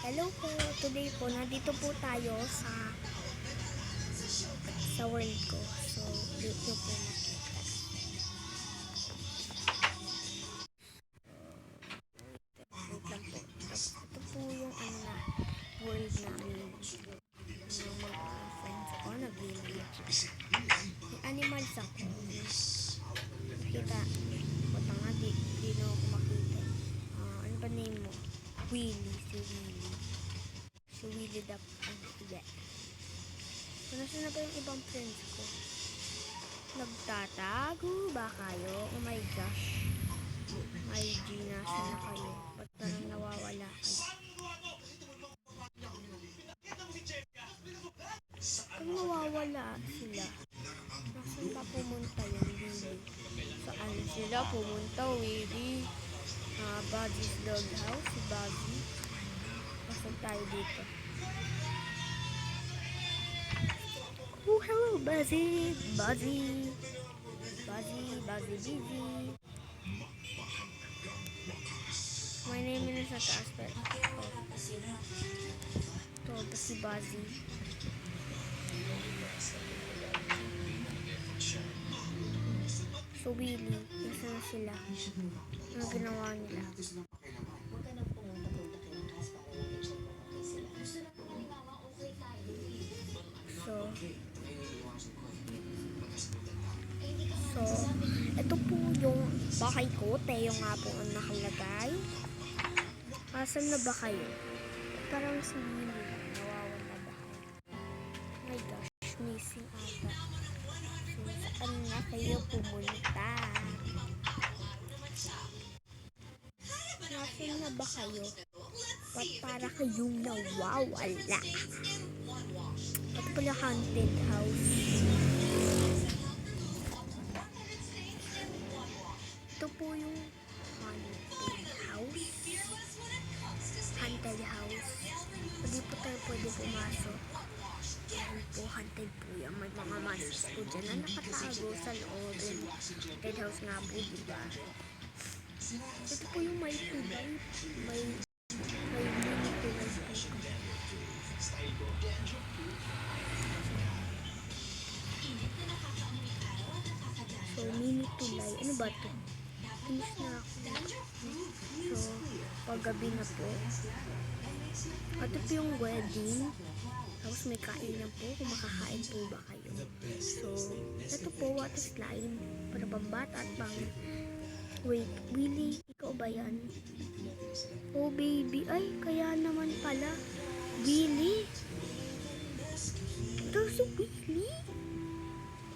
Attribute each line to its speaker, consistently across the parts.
Speaker 1: Hello po, today po, nandito po tayo sa world ko. So, dito po makita. Wait lang po. Ito po yung world namin. Yung mga friends ko, nag-game. May animals ako. Nakita. Puta nga, di na ako makita. Ano ba name mo? Willy, si Willy the Pig. Nasaan na ba yung ibang friends ko? Nagtatago ba kayo? Oh my gosh. My G, nasaan na kayo? Ba't parang nawawala kayo? Kung nawawala sila, nasaan pa pumunta yung Willy? Saan sila pumunta, Willy? Buddy's Doghouse, si Buddy. Pasok tayo dito. Oh, hello, Buzzy. My name is sa taas, pero ito si Buzzy. So, Willy, isa na sila. Ano ginawa nila? So, ito po yung bahay ko. Teo nga po ang nakalagay. Asan na ba kayo? Parang si Willy nawawala ba kayo? Oh my gosh, missing ata. So, saan na kayo pumunta? Nasaan na ba kayo? Ba't para kayong nawawala? Ito pala haunted house. Ito po yung haunted house. Hindi po tayo pwede pumasok. Dahil po haunted po yan. May mga monsters po dyan na nakatago sa loob. Haunted house nga po, diba? Ito po yung may tulay. May mini tulay po. So, mini tulay. Ano ba ito? Finish na ako. So, paggabi na po. Ito po yung wedding. Tapos may kainan po. Kung makakain po ba kayo. So, ito po, water slide. Para pambata at pang... Wait, Willy, ikaw ba yan? Oh, baby. Ay, kaya naman pala. Willy? Ito si Willy?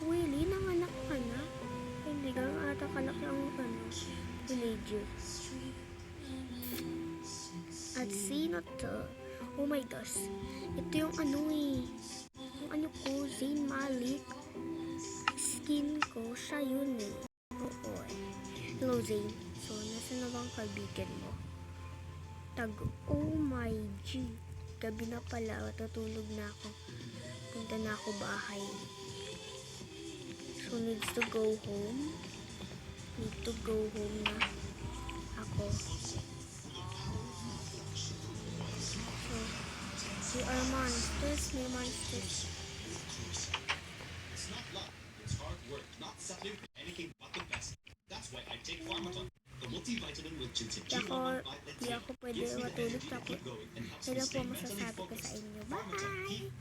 Speaker 1: Willy, nanganak ka na? Hindi ka ata kalaki ang villager. At sino to? Oh my gosh. Ito yung yung ko, Zayn Malik. Skin ko, siya yun eh. Oo eh. Hello, Zayn. So, nasa na bang kaibigan mo? Oh my G. Gabi na pala, tutulog na ako. Punta na ako bahay. So, needs to go home. Need to go home na ako. So, we are monsters. May monsters.
Speaker 2: It's not luck. It's hard work, not something anything but the best. That's why I take Pharmaton, the multivitamin with ginseng.
Speaker 1: Di ako pwede matulog tapos. Sila po masasabi ko sa inyo. Bye!